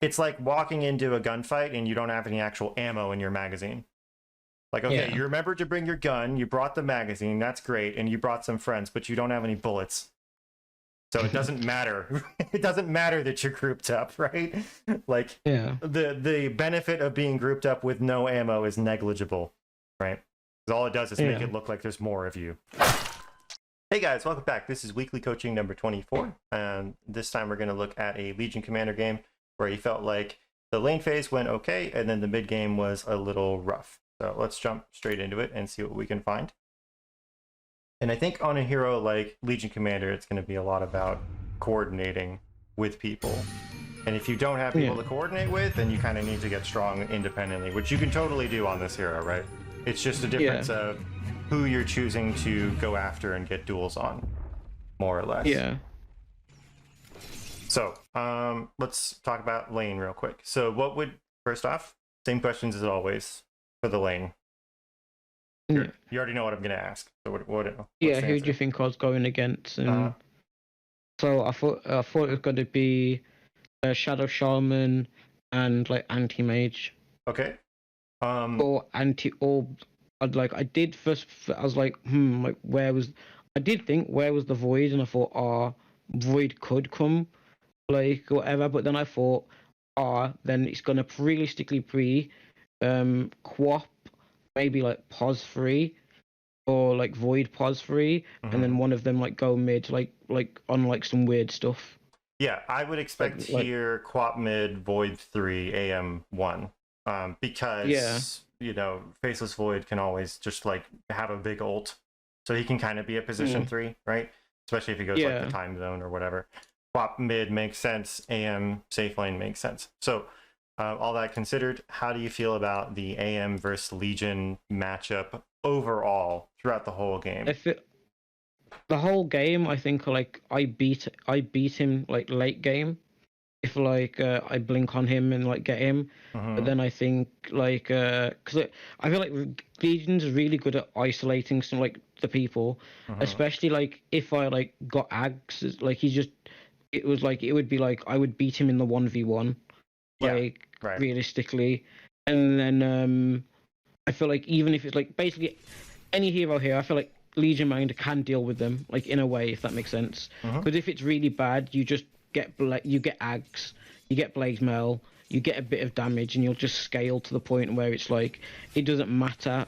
it's like walking into a gunfight and you don't have any actual ammo in your magazine. Like, okay, you remembered to bring your gun, you brought the magazine, that's great, and you brought some friends, but you don't have any bullets. So it doesn't matter. It doesn't matter that you're grouped up, right? Like, the benefit of being grouped up with no ammo is negligible, right? Because all it does is make it look like there's more of you. Hey guys, welcome back. This is weekly coaching number 24, and this time we're going to look at a Legion Commander game where he felt like the lane phase went okay, and then the mid game was a little rough. So let's jump straight into it and see what we can find. And I think on a hero like Legion Commander, it's going to be a lot about coordinating with people. And if you don't have people to coordinate with, then you kind of need to get strong independently, which you can totally do on this hero, right? It's just a difference of who you're choosing to go after and get duels on, more or less. Yeah. So, let's talk about lane real quick. So what would, first off, same questions as always for the lane. You already know what I'm going to ask. So what who do you think I was going against? And so I thought it was going to be Shadow Shaman and like Anti-Mage. Okay. Or Anti-Orb. I did first. I was like, like where was? I did think where was the Void, and I thought, Void could come, like whatever. But then I thought, then it's gonna realistically be, Quap, maybe like Pos 3, or like Void Pos 3, and then one of them like go mid, like on like some weird stuff. Yeah, I would expect here Quap mid, Void 3, AM 1, because you know, Faceless Void can always just like have a big ult, so he can kind of be a position 3, right? Especially if he goes like the time zone or whatever. Quap mid makes sense, AM safe lane makes sense. So all that considered, how do you feel about the AM versus Legion matchup overall throughout the whole game? The whole game, I think like I beat him like late game. If like I blink on him and like get him, but then I think like because I feel like Legion's really good at isolating some like the people, especially like if I like got Ags, like it would be like I would beat him in the 1v1, like realistically, and then I feel like even if it's like basically any hero here, I feel like Legion Mind can deal with them like in a way, if that makes sense. Because if it's really bad, you just get Ags, you get Blaze Mail, you get a bit of damage, and you'll just scale to the point where it's like it doesn't matter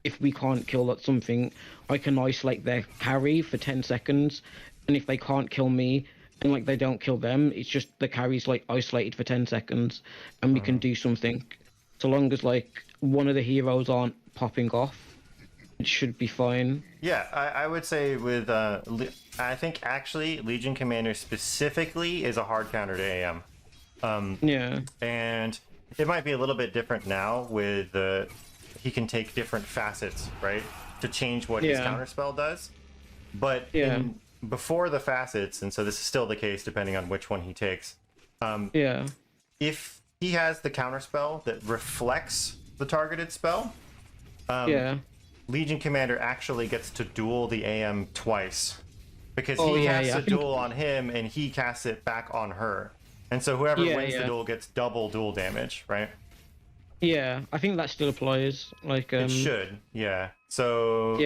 if we can't kill that something. I can isolate their carry for 10 seconds, and if they can't kill me and like they don't kill them, it's just the carry's like isolated for 10 seconds, and we can do something. So long as like one of the heroes aren't popping off, it should be fine. Yeah, I would say with I think actually Legion Commander specifically is a hard counter to AM. And it might be a little bit different now with he can take different facets, right, to change what his counterspell does. But before the facets, and so this is still the case depending on which one he takes. If he has the counterspell that reflects the targeted spell, Legion Commander actually gets to duel the AM twice, because he casts a duel on him and he casts it back on her, and so whoever wins the duel gets double duel damage, right? Yeah, I think that still applies. Like it should, So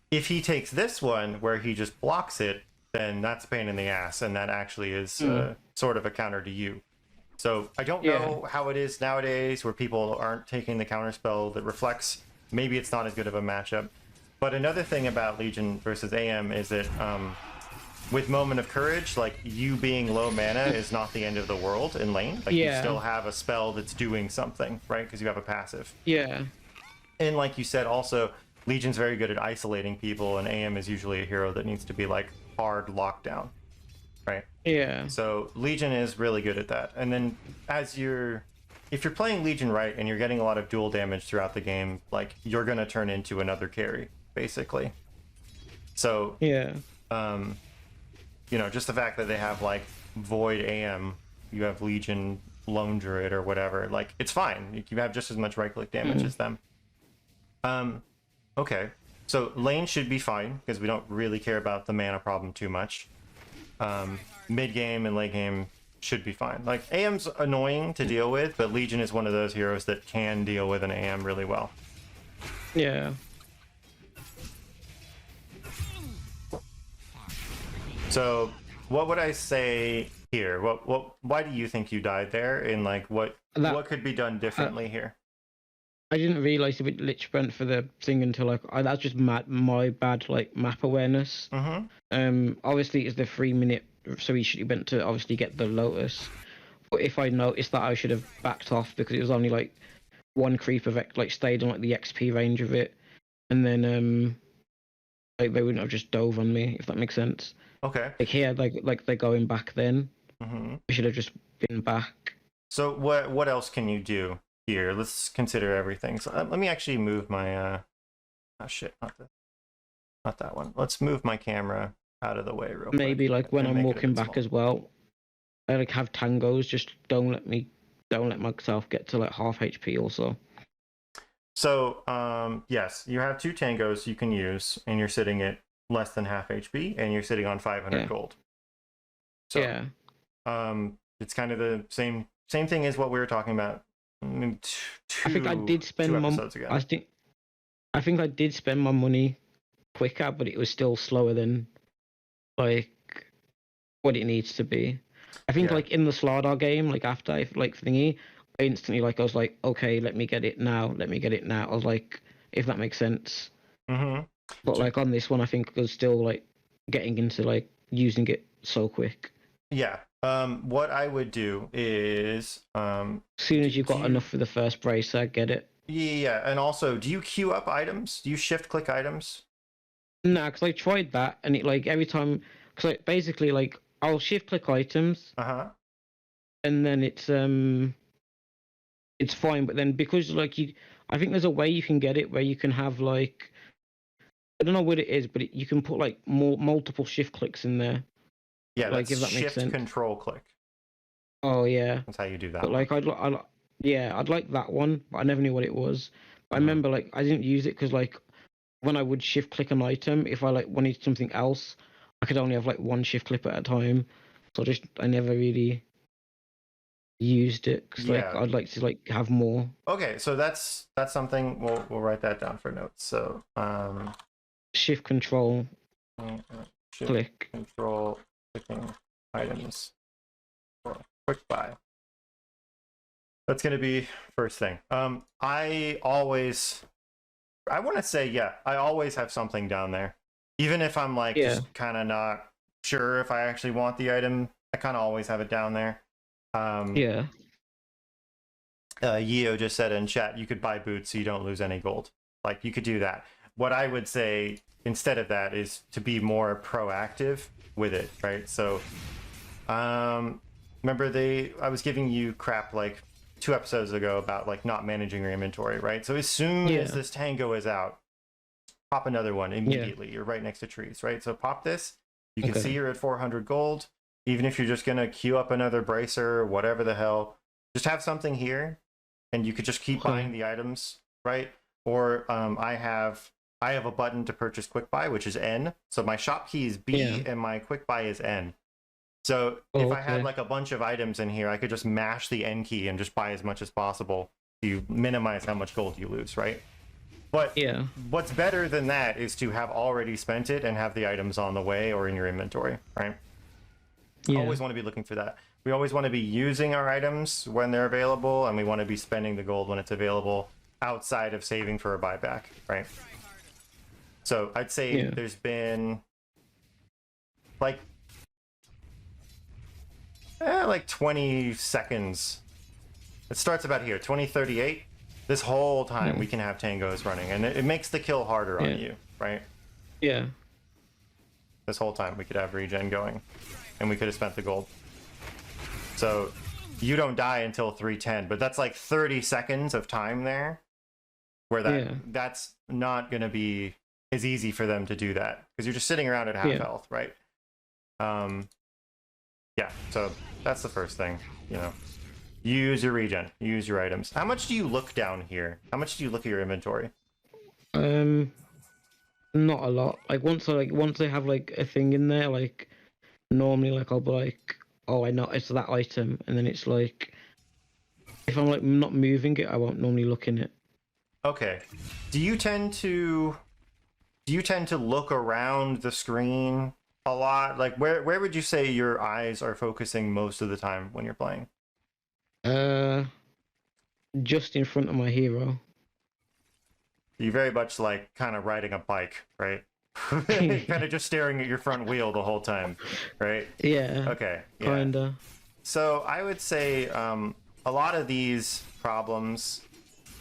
if he takes this one where he just blocks it, then that's a pain in the ass, and that actually is sort of a counter to you. So I don't know how it is nowadays where people aren't taking the counterspell that reflects. Maybe it's not as good of a matchup. But another thing about Legion versus AM is that with Moment of Courage, like you being low mana is not the end of the world in lane. Like you still have a spell that's doing something, right? Because you have a passive. Yeah. And like you said, also, Legion's very good at isolating people, and AM is usually a hero that needs to be like hard lockdown. Right. Yeah. So Legion is really good at that. And then if you're playing Legion right and you're getting a lot of dual damage throughout the game, like you're gonna turn into another carry, basically. So you know, just the fact that they have like Void AM, you have Legion Lone Druid or whatever, like it's fine. You have just as much right click damage as them. Okay. So lane should be fine because we don't really care about the mana problem too much. Mid game and late game, should be fine. Like AM's annoying to deal with, but Legion is one of those heroes that can deal with an AM really well. Yeah. So what would I say here? Why do you think you died there? And like what could be done differently here? I didn't realize it Lich went for the thing until like that's just my bad like map awareness. Obviously it's the 3 minute, so he went to obviously get the Lotus. But if I noticed that, I should have backed off because it was only like one creep of like stayed on like the XP range of it, and then like they wouldn't have just dove on me, if that makes sense. Okay. Like here, like they're going back then. I should have just been back. So what else can you do here? Let's consider everything. So let me actually move my oh shit, not that one. Let's move my camera out of the way real quick. Maybe like when I'm walking back as well, I like have tangos. Just don't let myself get to like half HP also. So yes, you have 2 tangos you can use, and you're sitting at less than half HP, and you're sitting on 500 gold. So yeah. It's kind of the same thing as what we were talking about. I think I did spend I think I did spend my money quicker, but it was still slower than like what it needs to be. I think like in the Slardar game, like after I like thingy, I instantly like I was like, okay, let me get it now. I was like, if that makes sense. But like on this one, I think I was still like getting into like using it so quick. Yeah. What I would do is as soon as you've got enough for the first bracer, get it. Yeah, and also, do you queue up items? Do you shift click items? No, because I tried that, and it like every time, because like basically like I'll shift click items, and then it's fine. But then because like I think there's a way you can get it where you can have like, I don't know what it is, but you can put like multiple shift clicks in there. Yeah, like if that makes sense. Shift control click. Oh yeah, that's how you do that. But like I'd like that one, but I never knew what it was. I remember like I didn't use it because like when I would shift click an item, if I like wanted something else, I could only have like one shift click at a time. So I never really used it because like I'd like to like have more. Okay, so that's something we'll write that down for notes. So shift control click control clicking items for quick buy. That's gonna be first thing. I always have something down there, even if I'm like just kind of not sure if I actually want the item. I kind of always have it down there. Yeo just said in chat you could buy boots so you don't lose any gold. Like you could do that. What I would say instead of that is to be more proactive with it, right? So remember I was giving you crap like 2 episodes ago about like not managing your inventory, right? So as soon as this tango is out, pop another one immediately. You're right next to trees, right? So pop this. You can see you're at 400 gold. Even if you're just gonna queue up another bracer, whatever the hell, just have something here, and you could just keep buying the items, right? Or I have a button to purchase quick buy, which is N. So my shop key is B and my quick buy is N. So if I had like a bunch of items in here, I could just mash the N key and just buy as much as possible to minimize how much gold you lose, right? But what's better than that is to have already spent it and have the items on the way or in your inventory, right? Always want to be looking for that. We always want to be using our items when they're available, and we want to be spending the gold when it's available outside of saving for a buyback, right? So I'd say there's been like 20 seconds. It starts about here, 2038. This whole time we can have tangos running, and it makes the kill harder on you, right? Yeah. This whole time we could have regen going, and we could have spent the gold. So you don't die until 310, but that's like 30 seconds of time there where that's not going to be as easy for them to do that because you're just sitting around at half health, right? So that's the first thing, you know. Use your regen, use your items. How much do you look down here? How much do you look at your inventory? Not a lot. Like once I have like a thing in there, like normally like I'll be like, oh, I noticed that item, and then it's like, if I'm like not moving it, I won't normally look in it. Okay. Do you tend to look around the screen a lot? Like where would you say your eyes are focusing most of the time when you're playing? Just in front of my hero. You're very much like kind of riding a bike, right? Kind of just staring at your front wheel the whole time, right? Yeah. Okay. Yeah. Kinda. So I would say a lot of these problems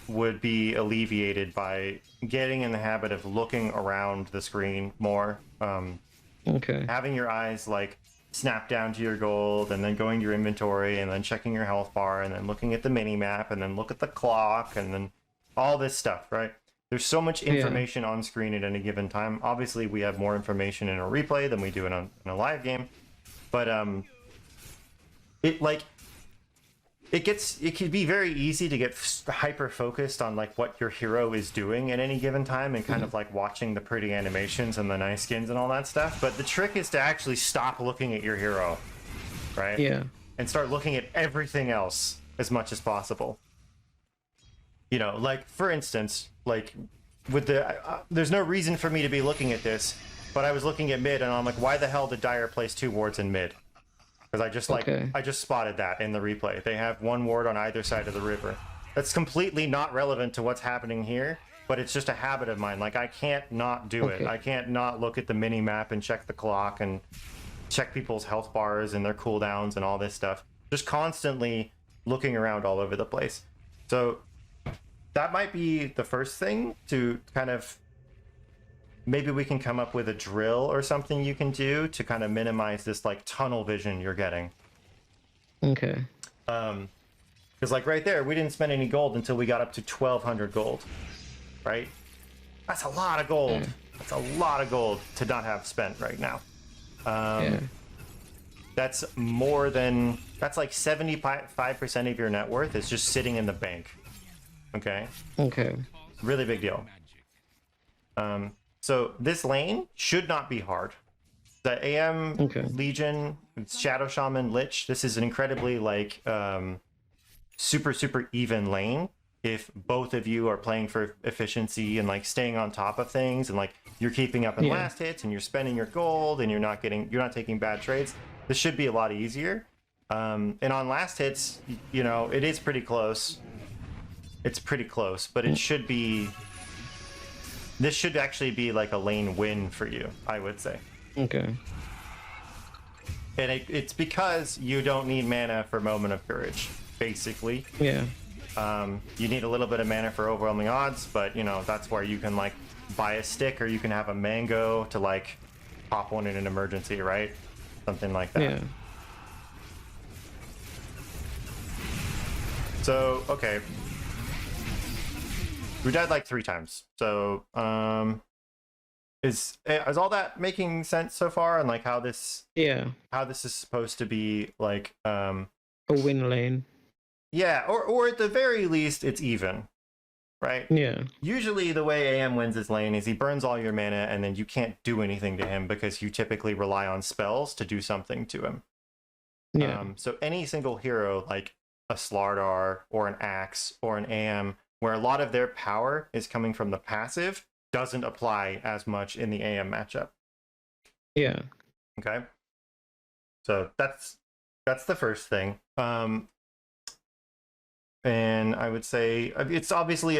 would be alleviated by getting in the habit of looking around the screen more. Okay. Having your eyes like snap down to your gold, and then going to your inventory, and then checking your health bar, and then looking at the mini map, and then look at the clock, and then all this stuff, right? There's so much information on screen at any given time. Obviously, we have more information in a replay than we do in a live game, but it can be very easy to get hyper focused on like what your hero is doing at any given time, and kind of like watching the pretty animations and the nice skins and all that stuff. But the trick is to actually stop looking at your hero, right? Yeah. And start looking at everything else as much as possible. You know, like for instance, like with the there's no reason for me to be looking at this, but I was looking at mid and I'm like, why the hell did Dire place 2 wards in mid? Because I just spotted that in the replay. They have 1 ward on either side of the river. That's completely not relevant to what's happening here, but it's just a habit of mine. Like, I can't not do it. I can't not look at the mini map and check the clock and check people's health bars and their cooldowns and all this stuff. Just constantly looking around all over the place. So that might be the first thing to kind of... Maybe we can come up with a drill or something you can do to kind of minimize this like tunnel vision you're getting. Okay. Because like right there, we didn't spend any gold until we got up to 1,200 gold, right? That's a lot of gold. That's a lot of gold to not have spent right now. That's more than... That's like 75% of your net worth is just sitting in the bank. Okay? Okay. Really big deal. So this lane should not be hard. The AM, Legion, Shadow Shaman, Lich, this is an incredibly like super even lane if both of you are playing for efficiency and like staying on top of things, and like you're keeping up in last hits and you're spending your gold and you're not taking bad trades. This should be a lot easier. And on last hits, you know, it is pretty close. It's pretty close, but it should be... This should actually be like a lane win for you, I would say. Okay. And it's because you don't need mana for Moment of Courage, basically. Yeah. You need a little bit of mana for Overwhelming Odds, but, you know, that's where you can, like, buy a stick, or you can have a mango to, like, pop one in an emergency, right? Something like that. Yeah. So, okay. We died like 3 times. So, is all that making sense so far? And like how this is supposed to be like a win lane. Yeah, or at the very least it's even, right? Yeah. Usually the way AM wins his lane is he burns all your mana and then you can't do anything to him because you typically rely on spells to do something to him. Yeah. So any single hero like a Slardar or an Axe or an AM, where a lot of their power is coming from the passive, doesn't apply as much in the AM matchup. Yeah. Okay. So that's the first thing. And I would say it's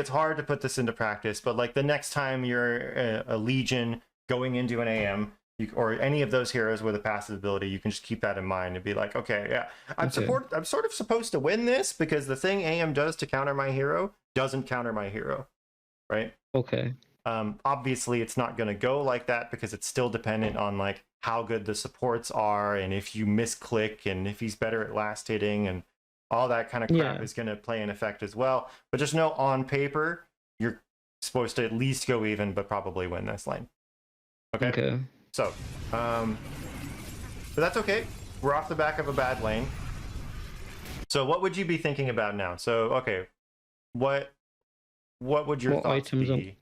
hard to put this into practice, but like the next time you're a Legion going into an AM, or any of those heroes with a passive ability, you can just keep that in mind and be like, okay, yeah, I'm sort of supposed to win this because the thing AM does to counter my hero doesn't counter my hero, right? Okay. Obviously, it's not going to go like that because it's still dependent on like how good the supports are, and if you misclick, and if he's better at last hitting, and all that kind of crap is going to play an effect as well. But just know on paper, you're supposed to at least go even, but probably win this lane. Okay. So, but that's okay. We're off the back of a bad lane. So what would you be thinking about now? So, okay, what would your thoughts be?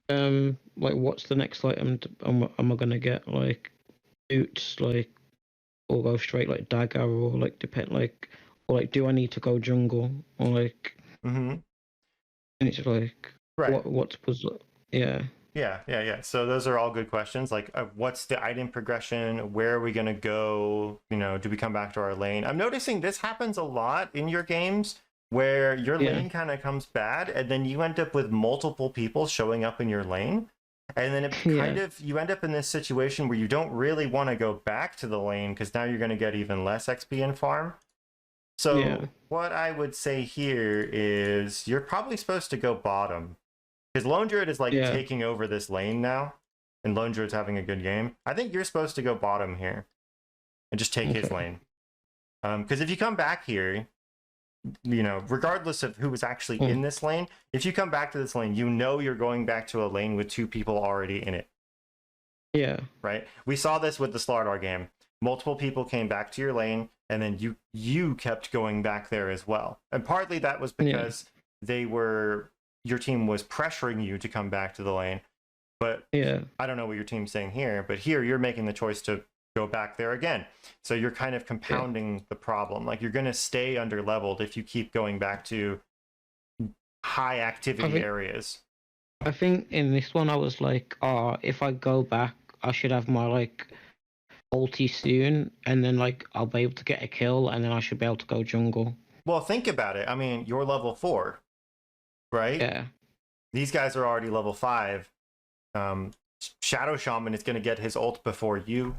Like what's the next item am I gonna get? Like boots, like or go straight like dagger, or like depend like, or like do I need to go jungle, or like, Mm-hmm. and it's like Right. what was yeah. Yeah. So those are all good questions. Like, what's the item progression? Where are we going to go? You know, do we come back to our lane? I'm noticing this happens a lot in your games where your lane kind of comes bad and then you end up with multiple people showing up in your lane. And then it kind of, you end up in this situation where you don't really want to go back to the lane because now you're going to get even less XP and farm. So what I would say here is you're probably supposed to go bottom. Because Lone Druid is like taking over this lane now, and Lone Druid's having a good game. I think you're supposed to go bottom here and just take his lane. Because if you come back here, you know, regardless of who was actually in this lane, if you come back to this lane, you know you're going back to a lane with 2 people already in it. Yeah. Right? We saw this with the Slardar game. Multiple people came back to your lane, and then you kept going back there as well. And partly that was because your team was pressuring you to come back to the lane. But I don't know what your team's saying here, but here you're making the choice to go back there again. So you're kind of compounding the problem. Like, you're going to stay under leveled if you keep going back to high activity areas. I think in this one I was like, if I go back, I should have my like ulti soon, and then like I'll be able to get a kill, and then I should be able to go jungle. Well, think about it. I mean, you're level 4, right? Yeah. These guys are already level 5. Shadow Shaman is going to get his ult before you.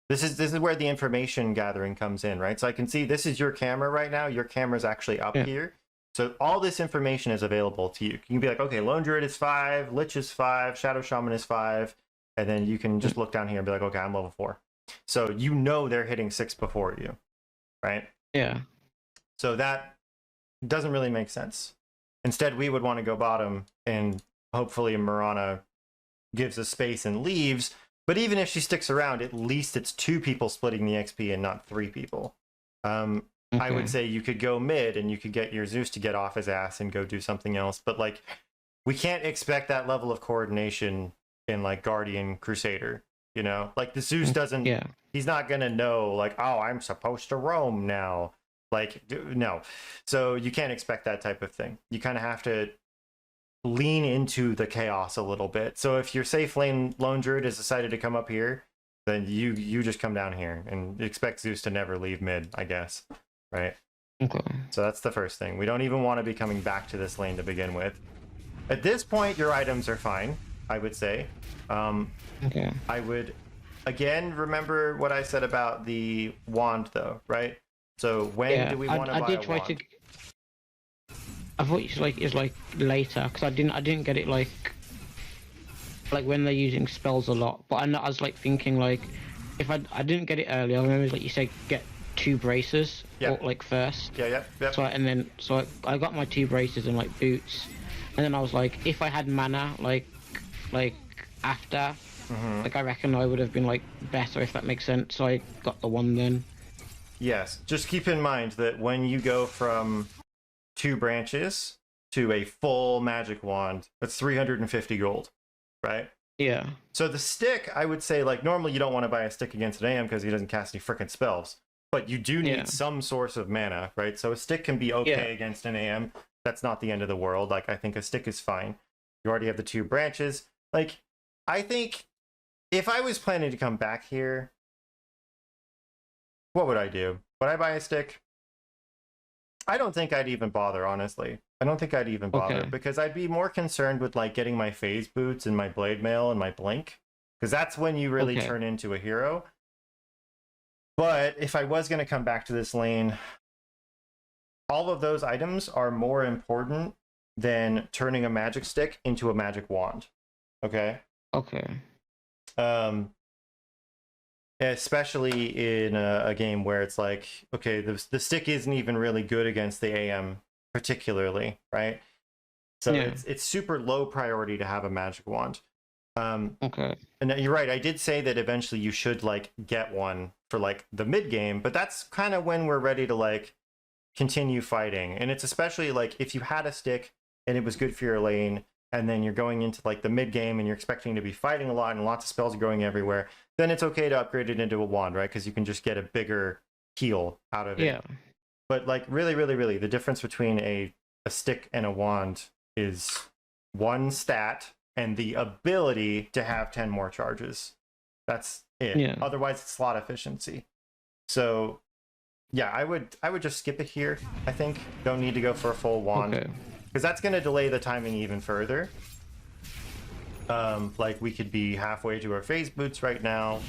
This is where the information gathering comes in, right? So I can see this is your camera right now. Your camera's actually up here. So all this information is available to you. You can be like, okay, Lone Druid is 5, Lich is 5, Shadow Shaman is 5, and then you can just look down here and be like, okay, I'm level 4. So you know they're hitting 6 before you, right? Yeah. So that doesn't really make sense. Instead, we would want to go bottom, and hopefully Mirana gives us space and leaves. But even if she sticks around, at least it's 2 people splitting the XP and not 3 people. I would say you could go mid and you could get your Zeus to get off his ass and go do something else. But like, we can't expect that level of coordination in like Guardian Crusader. You know, like the Zeus doesn't. He's not gonna know like, oh, I'm supposed to roam now. Like, no. So you can't expect that type of thing. You kind of have to lean into the chaos a little bit. So if your safe lane Lone Druid has decided to come up here, then you just come down here and expect Zeus to never leave mid, I guess. Right? Okay. So that's the first thing. We don't even want to be coming back to this lane to begin with. At this point, your items are fine, I would say. I would, again, remember what I said about the wand, though, right? So when do we want to buy a wand? I thought it's like later, because I didn't get it like when they're using spells a lot. But I was like thinking like, if I didn't get it earlier, I remember like you said get 2 braces or like first. Yeah. So I got my 2 braces and like boots, and then I was like, if I had mana like after, like I reckon I would have been like better, if that makes sense. So I got the one then. Yes, just keep in mind that when you go from 2 branches to a full magic wand, that's 350 gold, right? Yeah. So the stick, I would say, like, normally you don't want to buy a stick against an AM because he doesn't cast any freaking spells, but you do need some source of mana, right? So a stick can be okay against an AM. That's not the end of the world. Like, I think a stick is fine. You already have the 2 branches. Like, I think if I was planning to come back here, what would I do? Would I buy a stick? I don't think I'd even bother, honestly. I don't think I'd even bother because I'd be more concerned with like getting my phase boots and my blade mail and my blink, because that's when you really turn into a hero. But if I was going to come back to this lane, all of those items are more important than turning a magic stick into a magic wand. Okay? Especially in a game where it's like, okay, the stick isn't even really good against the AM particularly, right? So it's super low priority to have a magic wand. And you're right, I did say that eventually you should like get one for like the mid game, but that's kind of when we're ready to like continue fighting. And it's especially like if you had a stick and it was good for your lane, and then you're going into like the mid game and you're expecting to be fighting a lot and lots of spells are going everywhere, then it's okay to upgrade it into a wand, right? Because you can just get a bigger heal out of it. Yeah. But like really, the difference between a stick and a wand is one stat and the ability to have 10 more charges. That's it. Yeah. Otherwise, it's slot efficiency. So, yeah, I would just skip it here. I think don't need to go for a full wand because that's going to delay the timing even further. Like we could be halfway to our phase boots right now.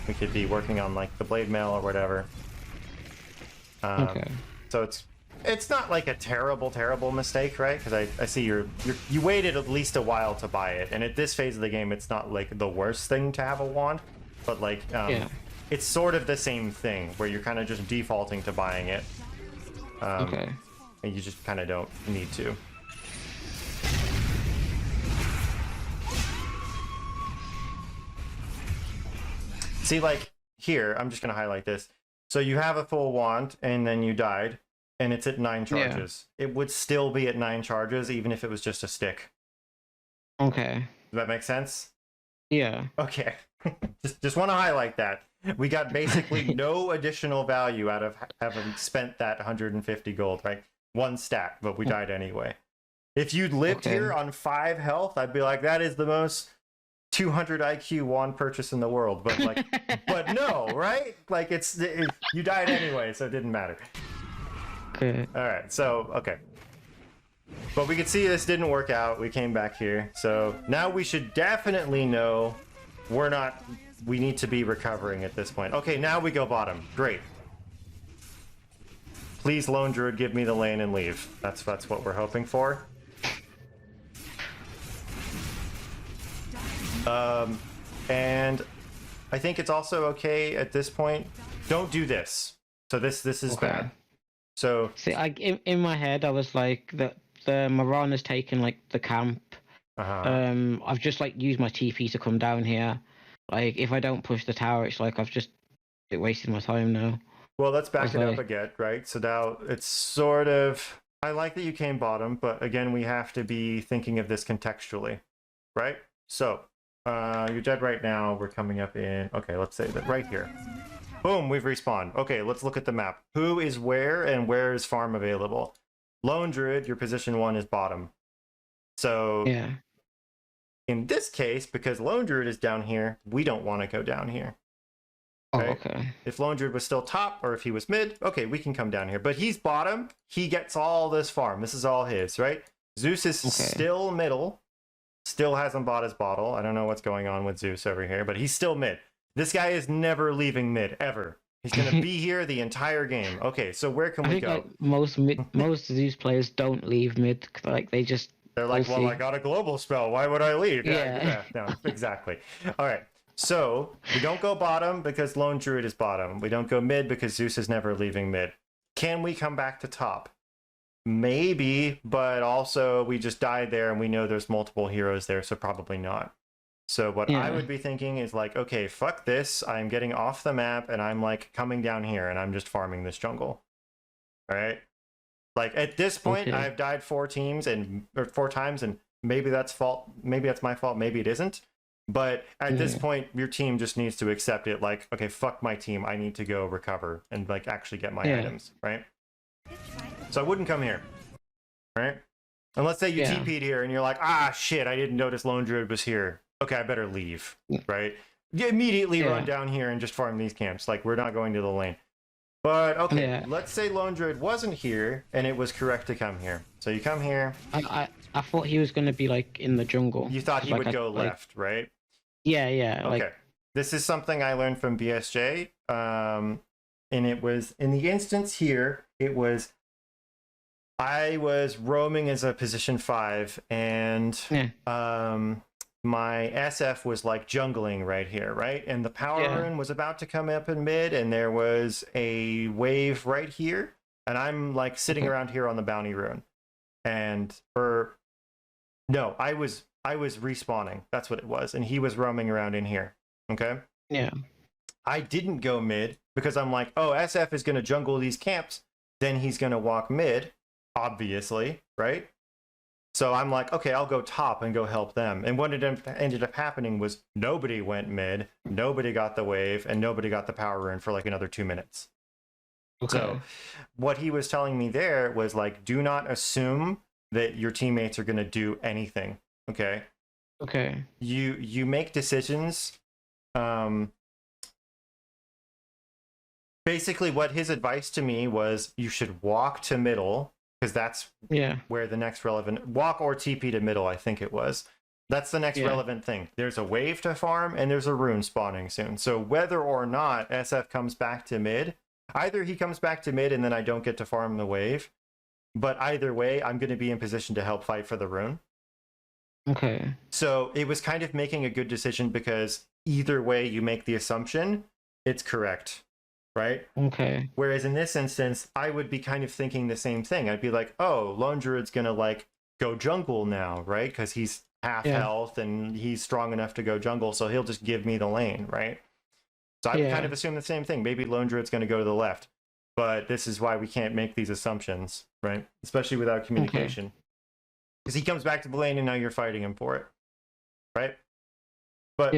We could be working on like the blade mail or whatever. So it's not like a terrible mistake, right? Because I see you waited at least a while to buy it, and at this phase of the game, it's not like the worst thing to have a wand, but like it's sort of the same thing where you're kind of just defaulting to buying it. And you just kind of don't need to. See, like here, I'm just gonna highlight this. So you have a full wand, and then you died, and it's at 9 charges. Yeah. It would still be at 9 charges, even if it was just a stick. Okay. Does that make sense? Yeah. Okay. just want to highlight that. We got basically no additional value out of having spent that 150 gold, right? One stat, but we died anyway. If you'd lived here on 5 health, I'd be like, that is the most 200 IQ wand purchase in the world. But like, but no, right? Like you died anyway, so it didn't matter. Okay. All right. So okay. But we could see this didn't work out. We came back here. So now we should definitely know we need to be recovering at this point. Okay, now we go bottom. Great. Please, Lone Druid, give me the lane and leave. That's what we're hoping for. And I think it's also okay at this point. Don't do this. So this is bad. So see, in my head, I was like the Mirana's taken like the camp. I've just like used my TP to come down here. Like if I don't push the tower, it's like I've just wasted my time now. Well, let's back it up again, right? So now it's sort of. I like that you came bottom, but again, we have to be thinking of this contextually, right? So you're dead right now. We're coming up in. Okay, let's say that right here. Boom, we've respawned. Okay, let's look at the map. Who is where and where is farm available? Lone Druid, your position 1 is bottom. So yeah. In this case, because Lone Druid is down here, we don't want to go down here. Right? Oh, okay. If Lone Druid was still top or if he was mid, okay, we can come down here. But he's bottom. He gets all this farm. This is all his, right? Zeus is still middle. Still hasn't bought his bottle. I don't know what's going on with Zeus over here, but he's still mid. This guy is never leaving mid, ever. He's going to be here the entire game. Okay, so where can we go? Like, most of these players don't leave mid. Like, they're like, well, I got a global spell. Why would I leave? Yeah, no, exactly. All right, so we don't go bottom because Lone Druid is bottom. We don't go mid because Zeus is never leaving mid. Can we come back to top? Maybe, but also we just died there and we know there's multiple heroes there, so probably not. So what I would be thinking is like, okay, fuck this. I'm getting off the map and I'm like coming down here and I'm just farming this jungle. All right? Like at this point, I've died 4 times and maybe that's my fault, maybe it isn't. But at this point, your team just needs to accept it like, okay, fuck my team. I need to go recover and like actually get my items, right? So I wouldn't come here, right? And let's say you TP'd here and you're like, ah, shit, I didn't notice Lone Druid was here. Okay, I better leave, right? You immediately run down here and just farm these camps. Like, we're not going to the lane. But, okay, let's say Lone Druid wasn't here and it was correct to come here. So you come here. I thought he was going to be, like, in the jungle. You thought he would go left, right? Yeah. Okay. Like... This is something I learned from BSJ. And it was, in the instance here, I was roaming as a position 5 and my SF was like jungling right here, right? And the power rune was about to come up in mid and there was a wave right here. And I'm like sitting around here on the bounty rune. And no, I was respawning. That's what it was. And he was roaming around in here. Okay? Yeah. I didn't go mid because I'm like, oh, SF is going to jungle these camps. Then he's going to walk mid, obviously, right? So I'm like, okay, I'll go top and go help them. And what ended up happening was nobody went mid, nobody got the wave, and nobody got the power rune for like another 2 minutes. Okay. So what he was telling me there was like, do not assume that your teammates are going to do anything. Okay. Okay. You make decisions. Basically, what his advice to me was, you should walk to middle, because that's where the next relevant walk, or TP to middle, I think it was. That's the next relevant thing. There's a wave to farm, and there's a rune spawning soon. So whether or not SF comes back to mid, either he comes back to mid and then I don't get to farm the wave, but either way, I'm going to be in position to help fight for the rune. Okay. So it was kind of making a good decision, because either way you make the assumption, it's correct. Right? Okay. Whereas in this instance, I would be kind of thinking the same thing. I'd be like, oh, Lone Druid's gonna like go jungle now, right? Because he's half health and he's strong enough to go jungle, so he'll just give me the lane, right? So I would kind of assume the same thing. Maybe Lone Druid's gonna go to the left. But this is why we can't make these assumptions, right? Especially without communication. Because he comes back to the lane and now you're fighting him for it. Right? But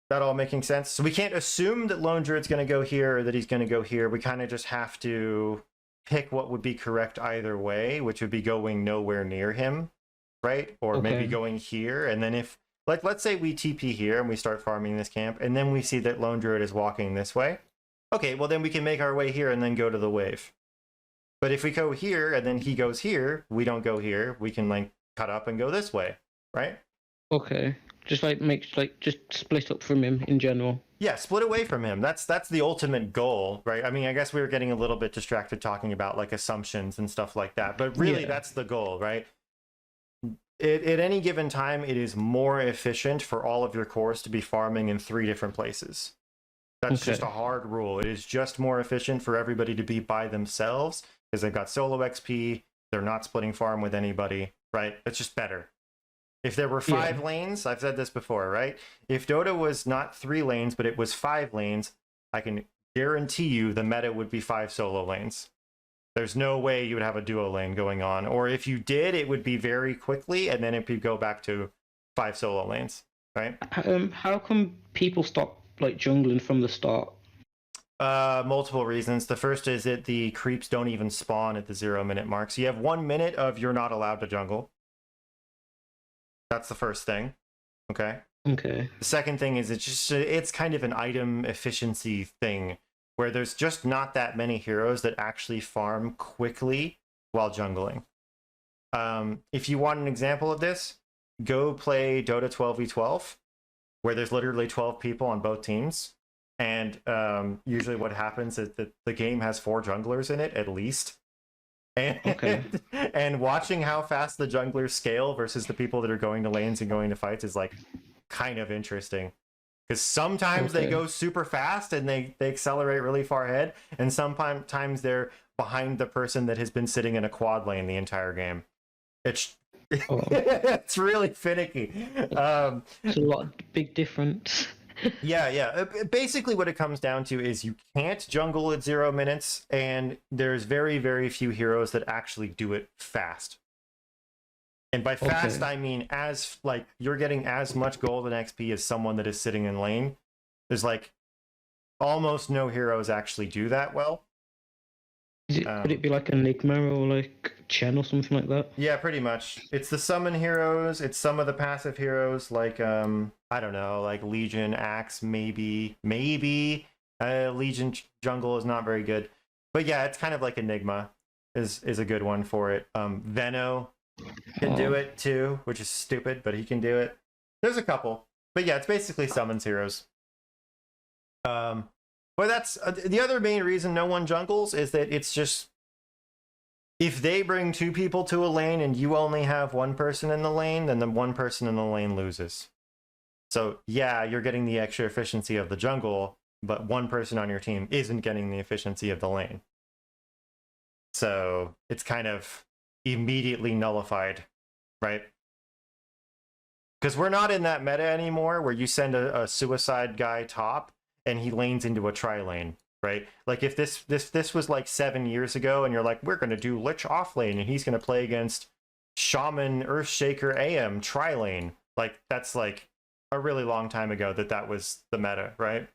that all making sense? So we can't assume that Lone Druid's going to go here or that he's going to go here. We kind of just have to pick what would be correct either way, which would be going nowhere near him, right? Or maybe going here. And then if, like, let's say we TP here and we start farming this camp, and then we see that Lone Druid is walking this way. Okay, well then we can make our way here and then go to the wave. But if we go here and then he goes here, we don't go here. We can like cut up and go this way, right? Okay. Just like just split up from him in general. Yeah, split away from him. That's the ultimate goal, right? I mean, I guess we were getting a little bit distracted talking about like assumptions and stuff like that, but really that's the goal, right? At any given time, it is more efficient for all of your cores to be farming in 3 different places. That's just a hard rule. It is just more efficient for everybody to be by themselves, because they've got solo XP, they're not splitting farm with anybody, right? It's just better. If there were 5 lanes, I've said this before, right? If Dota was not 3 lanes, but it was 5 lanes, I can guarantee you the meta would be 5 solo lanes. There's no way you would have a duo lane going on. Or if you did, it would be very quickly, and then it would go back to 5 solo lanes, right? How come people stop like jungling from the start? Multiple reasons. The first is that the creeps don't even spawn at the 0-minute mark. So you have 1 minute of you're not allowed to jungle. That's the first thing. Okay. The second thing is it's kind of an item efficiency thing, where there's just not that many heroes that actually farm quickly while jungling. If you want an example of this, go play Dota 12v12, where there's literally 12 people on both teams. And usually what happens is that the game has 4 junglers in it, at least. And, and watching how fast the junglers scale versus the people that are going to lanes and going to fights is like kind of interesting. Because sometimes they go super fast and they accelerate really far ahead, and sometimes they're behind the person that has been sitting in a quad lane the entire game. It's it's really finicky. It's a lot big difference. Yeah. Basically what it comes down to is you can't jungle at 0 minutes, and there's very, very few heroes that actually do it fast. And by fast, I mean as like you're getting as much gold and XP as someone that is sitting in lane. There's like almost no heroes actually do that well. Could it be like Enigma or like Chen or something like that? Yeah, pretty much. It's the summon heroes. It's some of the passive heroes, like I don't know, like Legion, Axe, maybe. Legion jungle is not very good, but yeah, it's kind of like Enigma is a good one for it. Veno can do it too, which is stupid, but he can do it. There's a couple, but yeah, it's basically summons heroes. But that's the other main reason no one jungles, is that it's just, if they bring 2 people to a lane and you only have 1 person in the lane, then the 1 person in the lane loses. So yeah, you're getting the extra efficiency of the jungle, but 1 person on your team isn't getting the efficiency of the lane. So it's kind of immediately nullified, right? Because we're not in that meta anymore where you send a suicide guy top and he lanes into a tri-lane, right? Like if this was like 7 years ago and you're like, we're going to do Lich off lane and he's going to play against Shaman, Earthshaker, AM, tri-lane. Like, that's like a really long time ago that was the meta, right?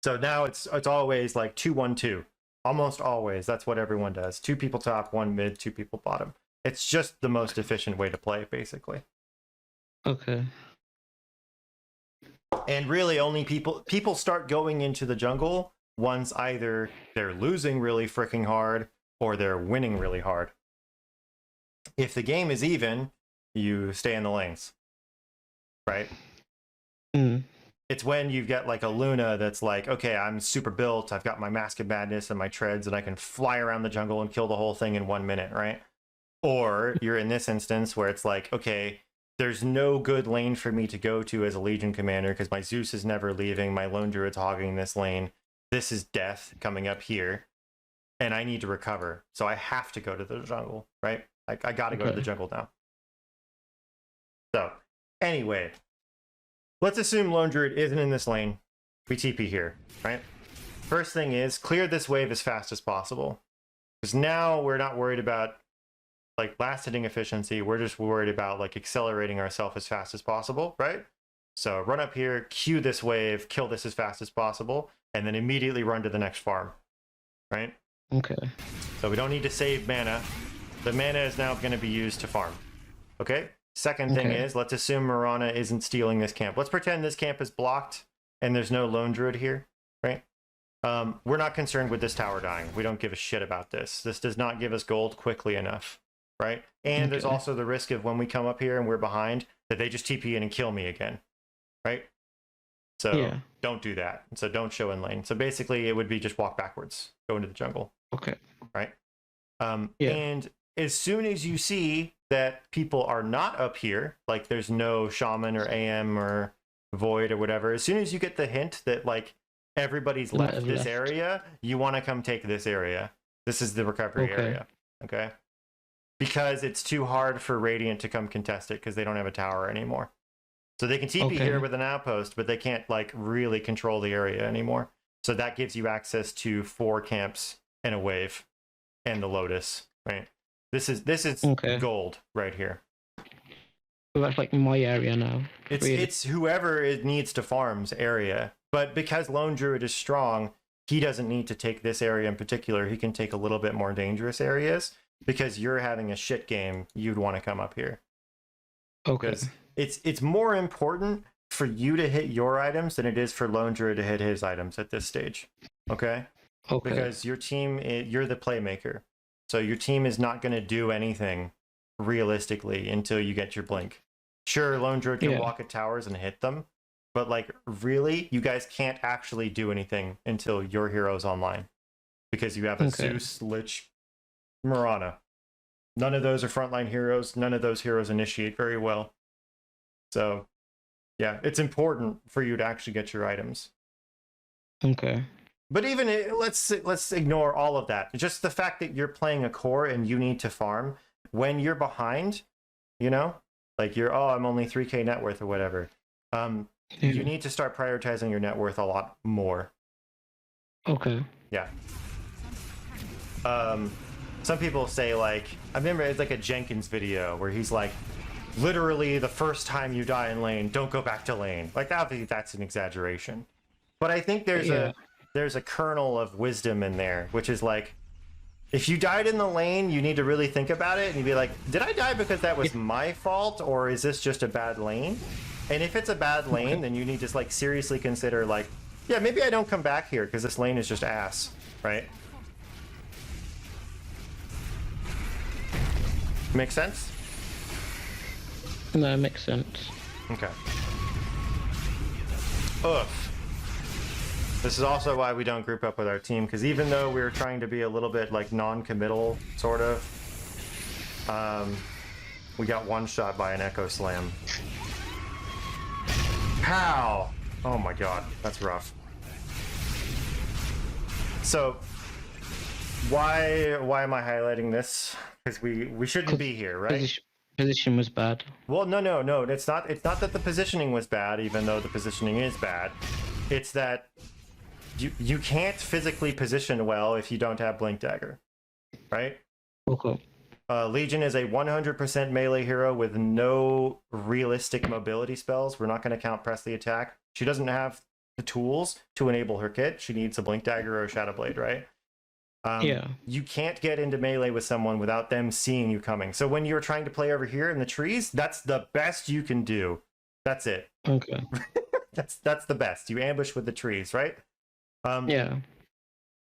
So now it's always like 2-1-2. Almost always. That's what everyone does. 2 people top, 1 mid, 2 people bottom. It's just the most efficient way to play, basically. Okay. And really only people start going into the jungle once either they're losing really freaking hard or they're winning really hard. If the game is even, you stay in the lanes. Right? It's when you get like a Luna that's like, okay, I'm super built, I've got my Mask of Madness and my treads, and I can fly around the jungle and kill the whole thing in 1 minute, right? Or you're in this instance where it's like, okay, there's no good lane for me to go to as a Legion commander because my Zeus is never leaving, my Lone Druid's hogging this lane, this is death coming up here, and I need to recover. So I have to go to the jungle, right? I gotta go to the jungle now. So, anyway, let's assume Lone Druid isn't in this lane. We TP here, right? First thing is, clear this wave as fast as possible. Because now we're not worried about like last hitting efficiency, we're just worried about like accelerating ourselves as fast as possible, right? So run up here, queue this wave, kill this as fast as possible, and then immediately run to the next farm, right? Okay. So we don't need to save mana. The mana is now going to be used to farm. Okay? Second thing is, let's assume Mirana isn't stealing this camp. Let's pretend this camp is blocked and there's no Lone Druid here, right? We're not concerned with this tower dying. We don't give a shit about this. This does not give us gold quickly enough, right? And there's also the risk of when we come up here and we're behind, that they just TP in and kill me again, right? So don't do that. So don't show in lane. So basically it would be just walk backwards, go into the jungle. Okay. Right? And as soon as you see that people are not up here, like there's no Shaman or AM or Void or whatever, as soon as you get the hint that like everybody's left this area, you want to come take this area. This is the recovery area. Okay? Because it's too hard for Radiant to come contest it because they don't have a tower anymore. So they can TP here with an outpost, but they can't like really control the area anymore. So that gives you access to 4 camps and a wave and the Lotus, right? This is gold right here. So that's like my area now. It's whoever it needs to farm's area. But because Lone Druid is strong, he doesn't need to take this area in particular. He can take a little bit more dangerous areas. Because you're having a shit game, you'd want to come up here. Okay. Because it's more important for you to hit your items than it is for Lone Druid to hit his items at this stage. Okay? Because your team, you're the playmaker. So your team is not going to do anything realistically until you get your blink. Sure, Lone Druid can walk at towers and hit them. But like, really, you guys can't actually do anything until your hero's online. Because you have a Zeus, Lich, Mirana. None of those are frontline heroes. None of those heroes initiate very well. So, yeah, it's important for you to actually get your items. Okay. But even let's ignore all of that. Just the fact that you're playing a core and you need to farm when you're behind, you know, like I'm only 3K net worth or whatever. You need to start prioritizing your net worth a lot more. Okay. Yeah. Some people say, like, I remember it's like a Jenkins video where he's like, literally the first time you die in lane, don't go back to lane. Like, obviously that's an exaggeration. But I think there's a kernel of wisdom in there, which is like, if you died in the lane, you need to really think about it and you'd be like, did I die because that was my fault, or is this just a bad lane? And if it's a bad lane, then you need to like seriously consider like, yeah, maybe I don't come back here because this lane is just ass, right? Make sense? No, it makes sense. Okay. Oof. This is also why we don't group up with our team, because even though we were trying to be a little bit like non-committal, sort of, we got one shot by an Echo Slam. Pow! Oh my god, that's rough. So, why am I highlighting this? Because we shouldn't be here, right? Position was bad. Well, no. It's not that the positioning was bad, even though the positioning is bad. It's that you can't physically position well if you don't have Blink Dagger, right? Okay. Legion is a 100% melee hero with no realistic mobility spells. We're not going to count press the attack. She doesn't have the tools to enable her kit. She needs a Blink Dagger or a Shadow Blade, right? Yeah. You can't get into melee with someone without them seeing you coming. So when you're trying to play over here in the trees, that's the best you can do. That's it. Okay. That's the best. You ambush with the trees, right? Yeah.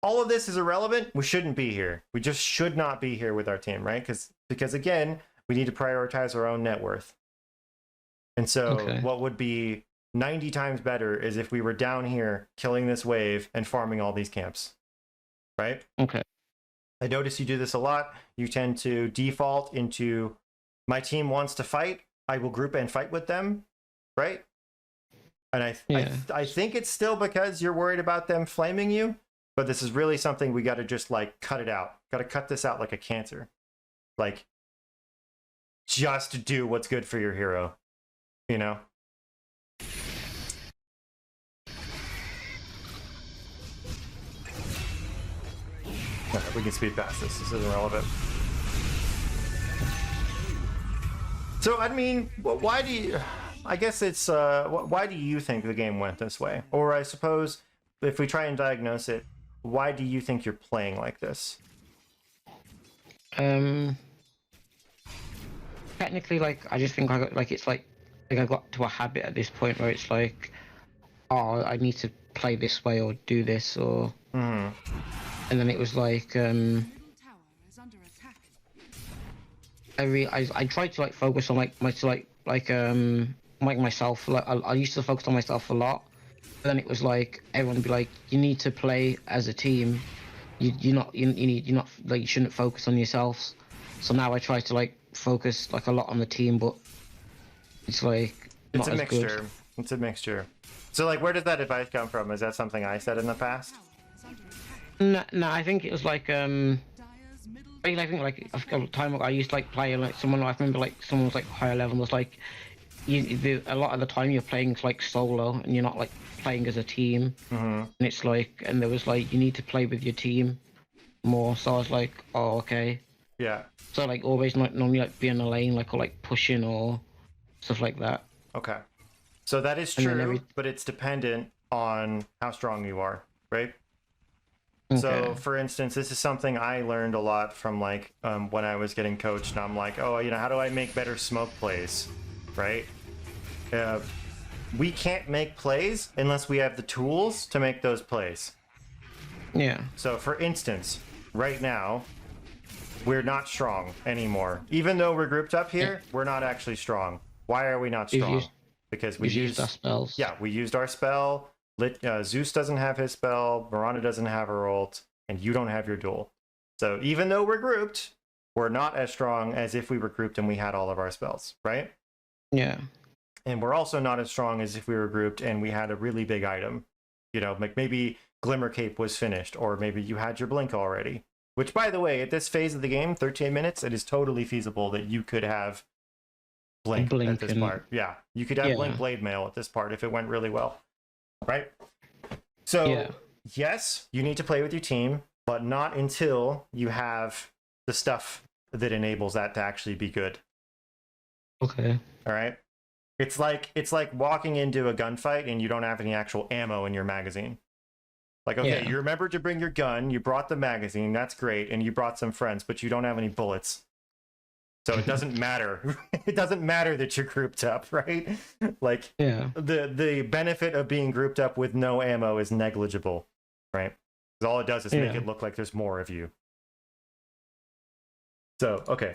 All of this is irrelevant. We shouldn't be here. We just should not be here with our team, right? Because again, we need to prioritize our own net worth. And so what would be 90 times better is if we were down here killing this wave and farming all these camps, right? Okay. I notice you do this a lot. You tend to default into my team wants to fight. I will group and fight with them, right? And I think it's still because you're worried about them flaming you. But this is really something we got to just like cut it out. Got to cut this out like a cancer. Like, just do what's good for your hero, you know? Okay, we can speed past this. This isn't relevant. So, I mean, why do you... I guess it's... why do you think the game went this way? Or I suppose, if we try and diagnose it, why do you think you're playing like this? Technically, like, I just think I got, like, it's like I got to a habit at this point where it's like, oh, I need to play this way or do this, or... And then it was like, I tried to, like, focus on, like, myself. Like, I used to focus on myself a lot. Then it was like everyone would be like, you need to play as a team. You're not like, you shouldn't focus on yourselves. So now I try to like focus like a lot on the team, but it's like it's a mixture. It's a mixture. So like, where did that advice come from? Is that something I said in the past? No, I think it was like I think like a time ago I used to like play like someone. I remember like someone was like higher level was like, a lot of the time you're playing like solo and you're not like playing as a team. And it's like, and there was like, you need to play with your team more. So I was like, oh, okay. Yeah. So like always like normally like be in a lane, like, or like pushing or stuff like that. Okay. So that is true, but it's dependent on how strong you are, right? Okay. So for instance, this is something I learned a lot from like when I was getting coached, and I'm like, oh, you know, how do I make better smoke plays, right? We can't make plays unless we have the tools to make those plays. Yeah. So for instance, right now, we're not strong anymore. Even though we're grouped up here, we're not actually strong. Why are we not strong? Because we used our spells. Yeah, we used our spell. Zeus doesn't have his spell, Miranda doesn't have her ult, and you don't have your duel. So even though we're grouped, we're not as strong as if we were grouped and we had all of our spells, right? Yeah. And we're also not as strong as if we were grouped and we had a really big item. You know, like maybe Glimmer Cape was finished, or maybe you had your Blink already. Which, by the way, at this phase of the game, 13 minutes, it is totally feasible that you could have Blink at this part. Yeah, you could have Blink Blade Mail at this part if it went really well. Right? So, yes, you need to play with your team, but not until you have the stuff that enables that to actually be good. Okay. All right? It's like walking into a gunfight and you don't have any actual ammo in your magazine. Like, okay, you remembered to bring your gun, you brought the magazine, that's great, and you brought some friends, but you don't have any bullets. So it doesn't matter. It doesn't matter that you're grouped up, right? Like, the benefit of being grouped up with no ammo is negligible, right? Because all it does is make it look like there's more of you. So, okay.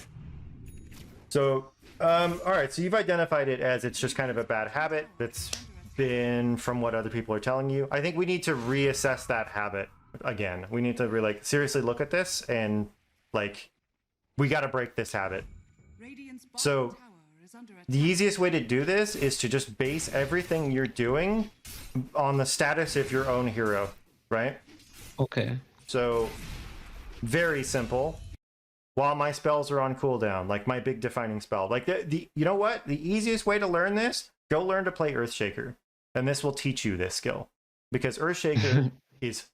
So, all right, so you've identified it as it's just kind of a bad habit that's been from what other people are telling you. I think we need to reassess that habit again. We need to really, like, seriously look at this and, like, we got to break this habit. So, the easiest way to do this is to just base everything you're doing on the status of your own hero, right? Okay. So, very simple. While my spells are on cooldown, like my big defining spell, like the you know what? The easiest way to learn this, go learn to play Earthshaker, and this will teach you this skill, because Earthshaker is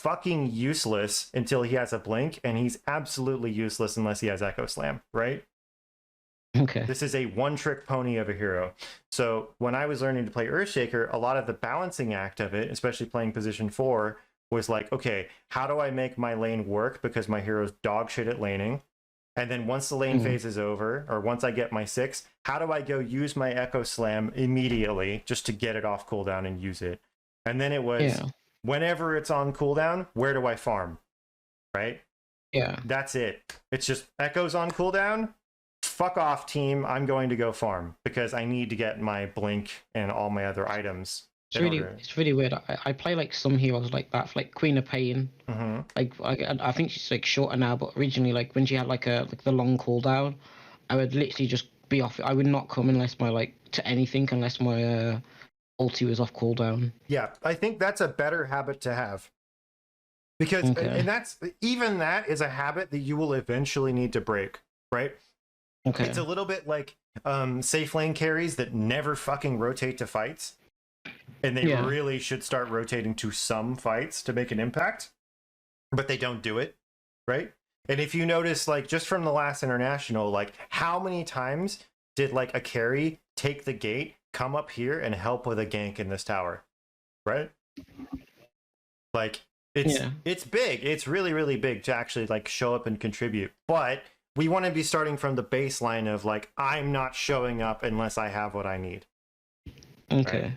fucking useless until he has a blink, and he's absolutely useless unless he has Echo Slam, right? Okay. This is a one-trick pony of a hero. So when I was learning to play Earthshaker, a lot of the balancing act of it, especially playing position 4, was like, okay, how do I make my lane work because my hero's dog shit at laning? And then once the lane phase is over, or once I get my 6, how do I go use my Echo Slam immediately just to get it off cooldown and use it? And then it was, whenever it's on cooldown, where do I farm? Right? Yeah. That's it. It's just Echo's on cooldown. Fuck off, team. I'm going to go farm because I need to get my blink and all my other items. It's really weird. I play like some heroes like that, like Queen of Pain. Like I think she's like shorter now, but originally like when she had like the long cooldown, I would literally just be off. I would not come unless my to anything unless my ulti was off cooldown. Yeah, I think that's a better habit to have. Because and that is a habit that you will eventually need to break, right? Okay. It's a little bit like safe lane carries that never fucking rotate to fights. And they really should start rotating to some fights to make an impact. But they don't do it, right? And if you notice, like, just from the last international, like, how many times did, like, a carry take the gate, come up here, and help with a gank in this tower, right? Like, it's big. It's really, really big to actually, like, show up and contribute. But we want to be starting from the baseline of, like, I'm not showing up unless I have what I need. Okay. Right?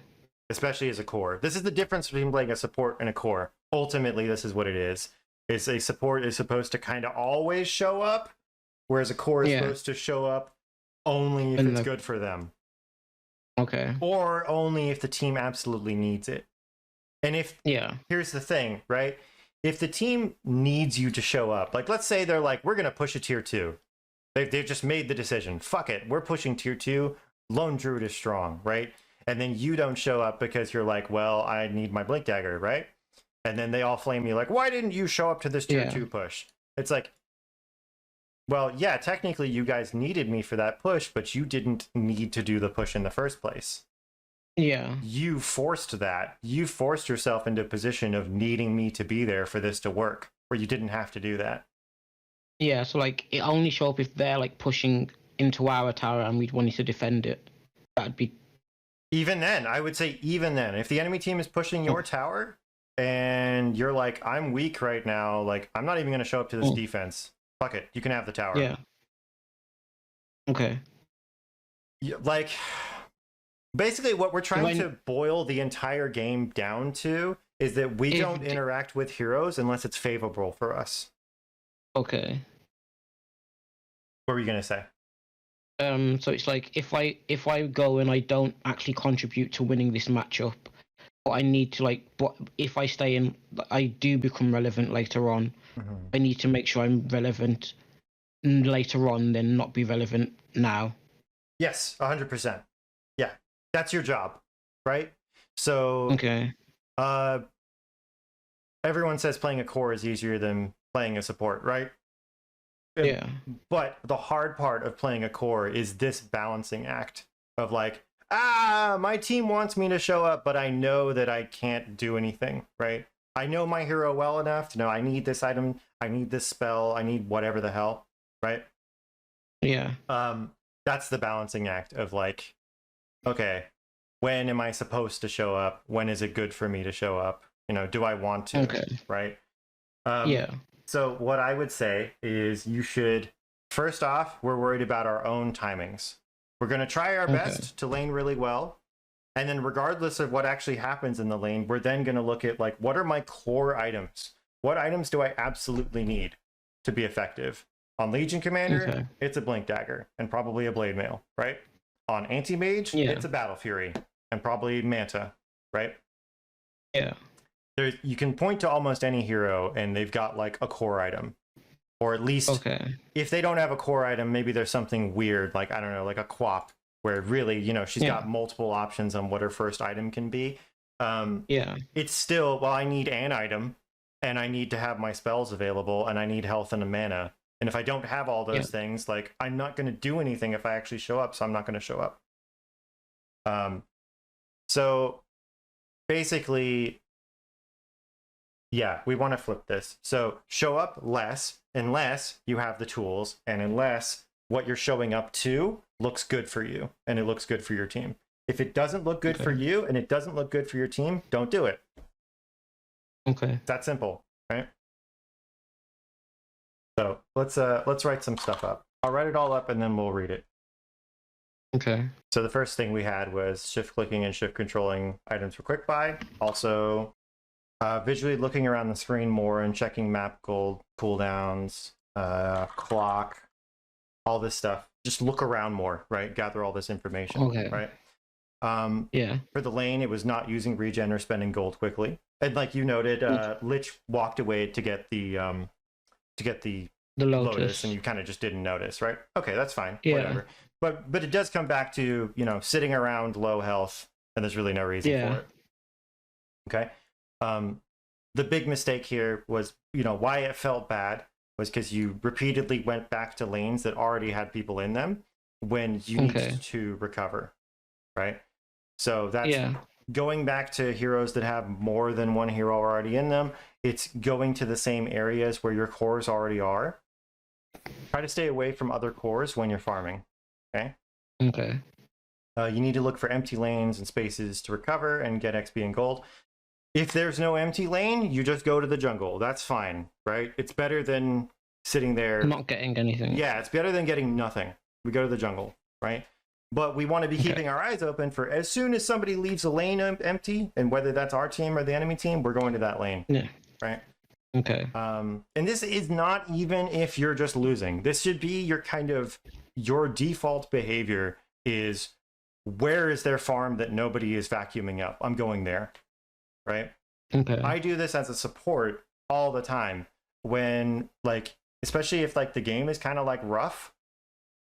Especially as a core. This is the difference between playing a support and a core. Ultimately, this is what it is. Is a support is supposed to kind of always show up, whereas a core is supposed to show up only if it's good for them. Okay. Or only if the team absolutely needs it. And if here's the thing, right? If the team needs you to show up, like let's say they're like, we're gonna push a tier 2. They've just made the decision. Fuck it, we're pushing tier 2. Lone Druid is strong, right? And then you don't show up because you're like, well, I need my Blink Dagger, right? And then they all flame you like, why didn't you show up to this tier 2 push? It's like, well, yeah, technically you guys needed me for that push, but you didn't need to do the push in the first place. Yeah. You forced that. You forced yourself into a position of needing me to be there for this to work, where you didn't have to do that. Yeah, so like it only show up if they're like pushing into our tower and we'd wanted to defend it. That'd be... Even then, I would say even then, if the enemy team is pushing your tower and you're like, I'm weak right now, like, I'm not even going to show up to this defense. Fuck it. You can have the tower. Yeah. Okay. Like, basically what we're trying to boil the entire game down to is that we don't interact with heroes unless it's favorable for us. Okay. What were you going to say? So it's like if I go and I don't actually contribute to winning this matchup, but I need to but if I stay in, I do become relevant later on. I need to make sure I'm relevant later on, then not be relevant now. Yes, 100%. Yeah, that's your job, right? So everyone says playing a core is easier than playing a support, right? Yeah. But the hard part of playing a core is this balancing act of like, my team wants me to show up, but I know that I can't do anything, right? I know my hero well enough to know I need this item, I need this spell, I need whatever the hell, right? Yeah. That's the balancing act of like, okay, when am I supposed to show up? When is it good for me to show up? You know, do I want to? Right? Yeah. So what I would say is you should, first off, we're worried about our own timings. We're going to try our best to lane really well. And then regardless of what actually happens in the lane, we're then going to look at like, what are my core items? What items do I absolutely need to be effective? On Legion Commander, it's a Blink Dagger and probably a Blade Mail, right? On Anti-Mage, it's a Battle Fury and probably Manta, right? Yeah. You can point to almost any hero and they've got like a core item. Or at least if they don't have a core item, maybe there's something weird, like, I don't know, like a Quap, where really, you know, she's got multiple options on what her first item can be. It's still, well, I need an item and I need to have my spells available and I need health and a mana. And if I don't have all those things, like, I'm not going to do anything if I actually show up, so I'm not going to show up. So basically, Yeah, we want to flip this. So show up less unless you have the tools and unless what you're showing up to looks good for you and it looks good for your team. If it doesn't look good for you and it doesn't look good for your team, don't do it. Okay. It's that simple, right? So let's write some stuff up. I'll write it all up and then we'll read it. Okay. So the first thing we had was shift clicking and shift controlling items for quick buy. Also, visually looking around the screen more and checking map gold cooldowns, clock, all this stuff. Just look around more, right? Gather all this information, right? Yeah. For the lane, it was not using regen or spending gold quickly. And like you noted, Lich walked away to get the Lotus, and you kind of just didn't notice, right? Okay, that's fine. Yeah. Whatever. But it does come back to, you know, sitting around low health, and there's really no reason for it. Okay. The big mistake here was, you know, why it felt bad was because you repeatedly went back to lanes that already had people in them when you need to recover, right? So that's going back to heroes that have more than one hero already in them. It's going to the same areas where your cores already are. Try to stay away from other cores when you're farming. Okay. You need to look for empty lanes and spaces to recover and get XP and gold. If there's no empty lane, you just go to the jungle. That's fine, right? It's better than sitting there not getting anything. Yeah, it's better than getting nothing. We go to the jungle, right? But we want to be keeping our eyes open for as soon as somebody leaves a lane empty, and whether that's our team or the enemy team, we're going to that lane. Yeah. Right. Okay. And this is not even if you're just losing. This should be your default behavior is, where is their farm that nobody is vacuuming up? I'm going there. Right. Okay. I do this as a support all the time when, like, especially if like the game is kind of like rough.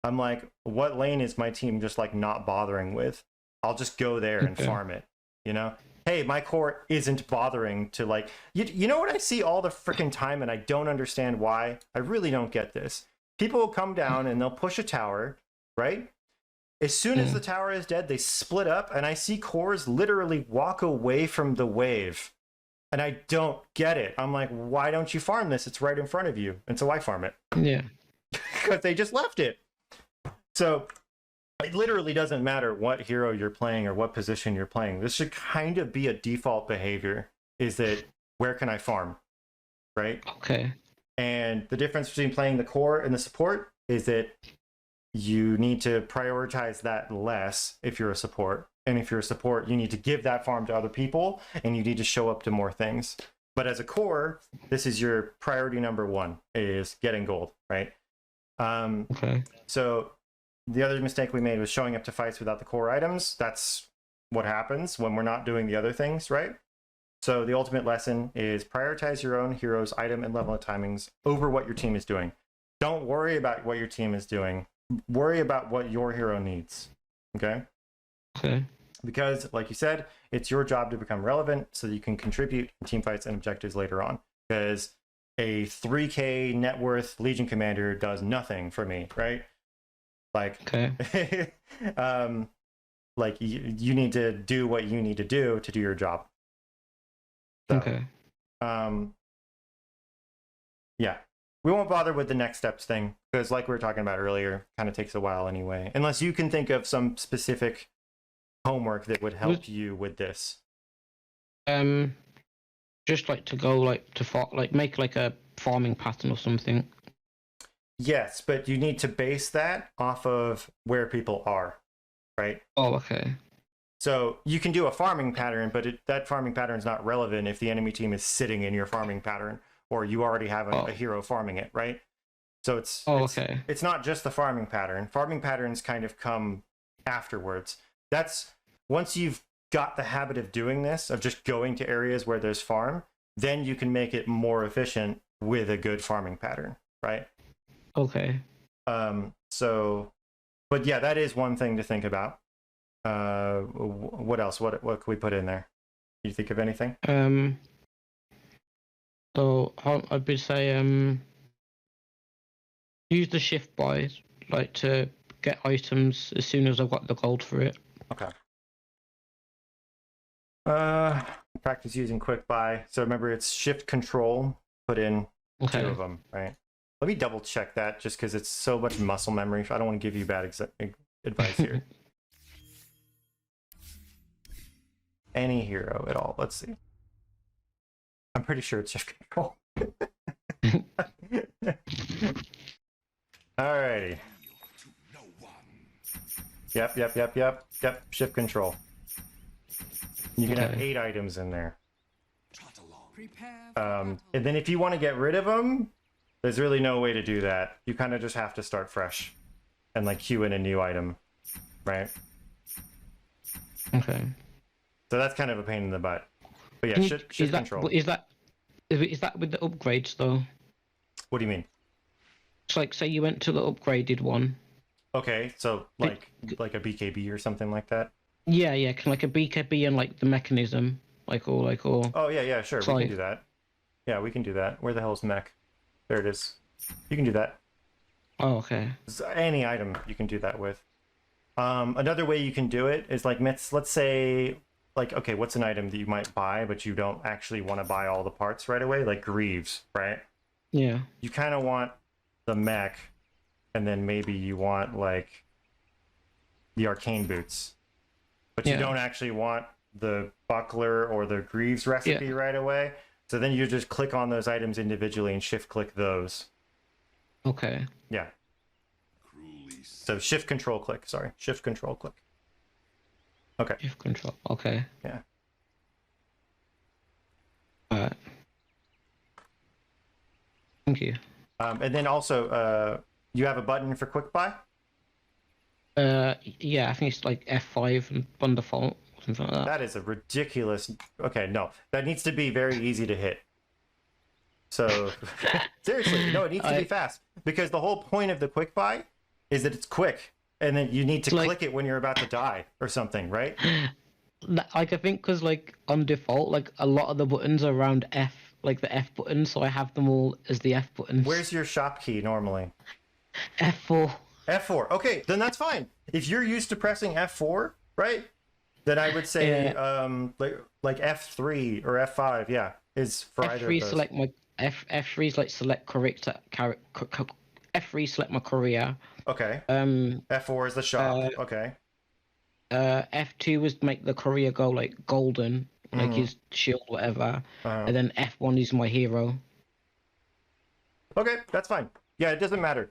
I'm like, what lane is my team just like not bothering with? I'll just go there and farm it, you know? Hey, my core isn't bothering to like, you know what I see all the freaking time and I don't understand why? I really don't get this. People will come down and they'll push a tower, right? As soon as the tower is dead, they split up and I see cores literally walk away from the wave. And I don't get it. I'm like, why don't you farm this? It's right in front of you. And so I farm it. Yeah. Because they just left it. So it literally doesn't matter what hero you're playing or what position you're playing. This should kind of be a default behavior, is that where can I farm, right? Okay. And the difference between playing the core and the support is that you need to prioritize that less if you're a support. And if you're a support, you need to give that farm to other people and you need to show up to more things. But as a core, this is your priority number one, is getting gold, right? So the other mistake we made was showing up to fights without the core items. That's what happens when we're not doing the other things, right? So the ultimate lesson is prioritize your own hero's item and level timings over what your team is doing. Don't worry about what your team is doing. Worry about what your hero needs, okay? Because, like you said, it's your job to become relevant so that you can contribute in team fights and objectives later on. Because a 3K net worth Legion commander does nothing for me, right? Like, like you need to do what you need to do your job. So, yeah. We won't bother with the next steps thing because, like we were talking about earlier, kind of takes a while anyway. Unless you can think of some specific homework that would help you with this. Just like to go like to make like a farming pattern or something. Yes, but you need to base that off of where people are, right? Oh, okay. So you can do a farming pattern, but that farming pattern is not relevant if the enemy team is sitting in your farming pattern or you already have a hero farming it, right? So it's not just the farming pattern. Farming patterns kind of come afterwards. That's once you've got the habit of doing this, of just going to areas where there's farm, then you can make it more efficient with a good farming pattern, right? Okay. So, but yeah, that is one thing to think about. What else? What can we put in there? Do you think of anything? So I'd be say use the shift buys like to get items as soon as I've got the gold for it. Okay. practice using quick buy. So remember, it's shift control, put in Okay. 2 of them, right? Let me double check that just because it's so much muscle memory. I don't want to give you bad advice here. Any hero at all. Let's see. I'm pretty sure it's shift control. Alrighty. Yep. Shift control. You can have 8 items in there. And then if you want to get rid of them, there's really no way to do that. You kind of just have to start fresh and like queue in a new item, right? Okay. So that's kind of a pain in the butt. But yeah, shift control. Is that with the upgrades though? What do you mean? It's like, say you went to the upgraded one. Okay, so like a BKB or something like that. Yeah, like a BKB and like the mechanism, like all. Oh yeah, sure, we can do that. Yeah, we can do that. Where the hell is mech? There it is. You can do that. Oh, okay. Any item you can do that with. Another way you can do it is like, let's say, like, okay, what's an item that you might buy, but you don't actually want to buy all the parts right away? Like Greaves, right? Yeah. You kind of want the mech, and then maybe you want, like, the arcane boots. But you don't actually want the buckler or the Greaves recipe right away. So then you just click on those items individually and shift-click those. Okay. Yeah. So shift-control click, sorry. Shift-control click. Okay. Shift control. Okay. Yeah. Alright. Thank you. And then also, you have a button for quick buy? Yeah, I think it's like F5 on default, something like that. That is a ridiculous... Okay, no. That needs to be very easy to hit. So, seriously, no, it needs to be fast. Because the whole point of the quick buy is that it's quick. And then you need to click it when you're about to die or something, right? Like, I think because, like, on default, like, a lot of the buttons are around F, like the F button, so I have them all as the F buttons. Where's your shop key normally? F4. F4. Okay, then that's fine. If you're used to pressing F4, right? Then I would say like F3 or F5, yeah, is for either of those. Select my F3 is like select correct F3 select my career. Okay. F4 is the shop. Okay. F2 was make the career go like golden, like his shield, whatever. And then F1 is my hero. Okay, that's fine. Yeah, it doesn't matter.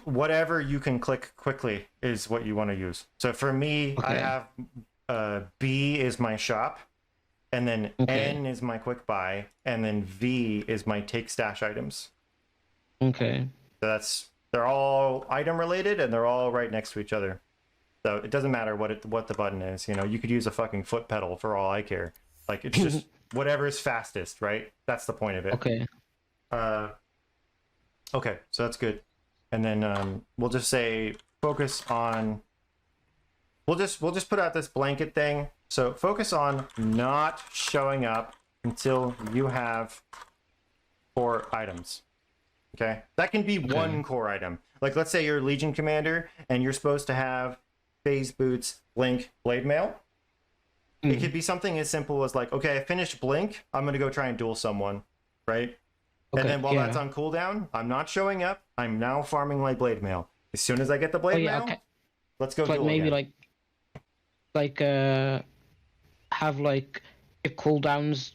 Whatever you can click quickly is what you want to use. So for me, I have B is my shop, and then N is my quick buy, and then V is my take stash items. Okay. So they're all item related, and they're all right next to each other. So it doesn't matter what the button is. You know, you could use a fucking foot pedal for all I care. Like, it's just whatever is fastest, right? That's the point of it. Okay. Okay, so that's good. And then we'll just say focus on. We'll just put out this blanket thing. So focus on not showing up until you have 4 items. Okay, that can be one core item. Like, let's say you're Legion Commander and you're supposed to have phase boots, blink, blade mail. It could be something as simple as like, okay, I finished blink, I'm gonna go try and duel someone, right? And then while that's on cooldown, I'm not showing up. I'm now farming my blade mail. As soon as I get the blade mail, let's go. Like maybe again. have like if cooldowns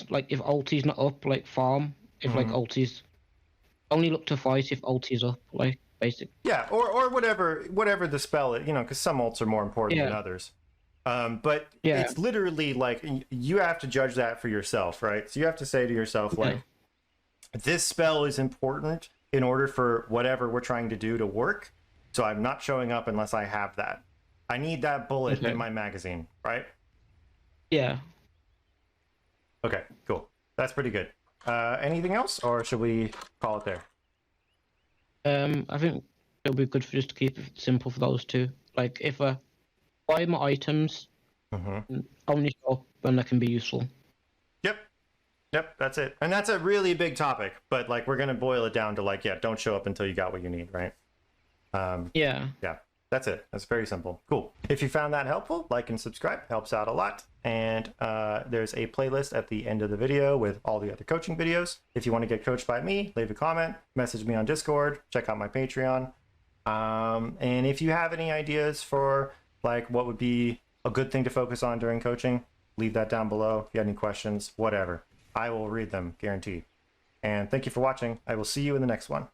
like if ulti's not up, like farm. If like ulti's only look to fight if ulti's up, like basic. Yeah, or whatever the spell is, you know, because some ults are more important than others. But it's literally like you have to judge that for yourself, right? So you have to say to yourself, like, this spell is important in order for whatever we're trying to do to work. So I'm not showing up unless I have that. I need that bullet in my magazine, right? Yeah. Okay, cool. That's pretty good. Anything else, or should we call it there? I think it'll be good for just to keep it simple for those two. Like if buy my items, only show up when they can be useful. Yep, that's it. And that's a really big topic, but like we're gonna boil it down to like, don't show up until you got what you need, right? Yeah, That's it. That's very simple. Cool. If you found that helpful, like and subscribe. Helps out a lot. And there's a playlist at the end of the video with all the other coaching videos. If you want to get coached by me, leave a comment, message me on Discord, check out my Patreon. And if you have any ideas for like what would be a good thing to focus on during coaching, leave that down below. If you have any questions, whatever. I will read them, guaranteed. And thank you for watching. I will see you in the next one.